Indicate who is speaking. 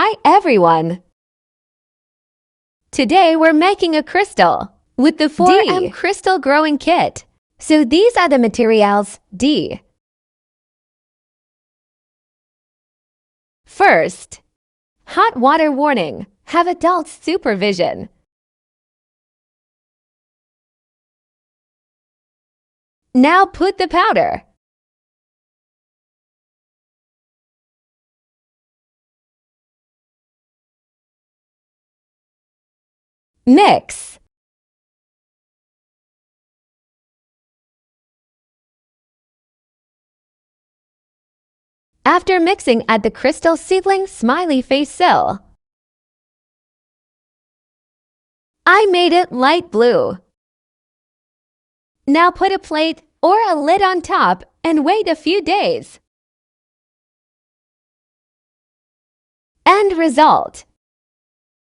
Speaker 1: Hi everyone! Today we're making a crystal with the 4M Crystal Growing Kit. So these are the materials. D. First, hot water warning. Have adult supervision. Now put the powder. Mix. After mixing, add the crystal seedling smiley face seal. I made it light blue. Now put a plate or a lid on top and wait a few days. End result.